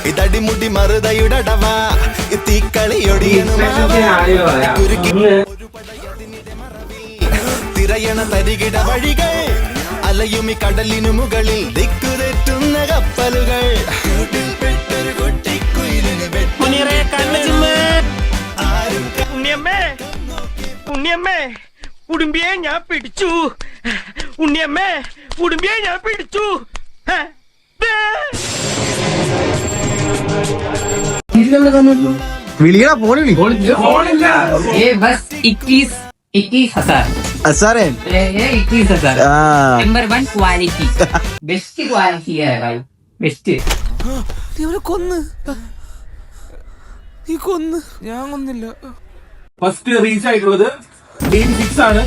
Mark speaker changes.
Speaker 1: ഇതടിമുടി മറുതയുടവ തീക്കളിയൊടിയണ തിരയണ തരികിട വഴികൾ അലയുമി കടലിനു മുകളിൽ ദിക്കുതെറ്റുന്ന കപ്പലുകൾ
Speaker 2: ഉണ്ണിയമ്മേ ഉടുമ്പിയെ ഞാൻ പിടിച്ചു. ഉണ്ണിയമ്മേ ഉടുമ്പിയെ ഞാൻ പിടിച്ചു.
Speaker 3: വിളിയടാ ഫോണിൽ
Speaker 4: नंबर 1 क्वालिटी बेस्ट क्वालिटी है भाई बेस्ट
Speaker 5: കൊന്ന് ഞാൻ കൊന്നില്ല.
Speaker 6: ഫസ്റ്റ് റീച്ച് ആയിട്ടുള്ളത് ടീം 6 ആണ്.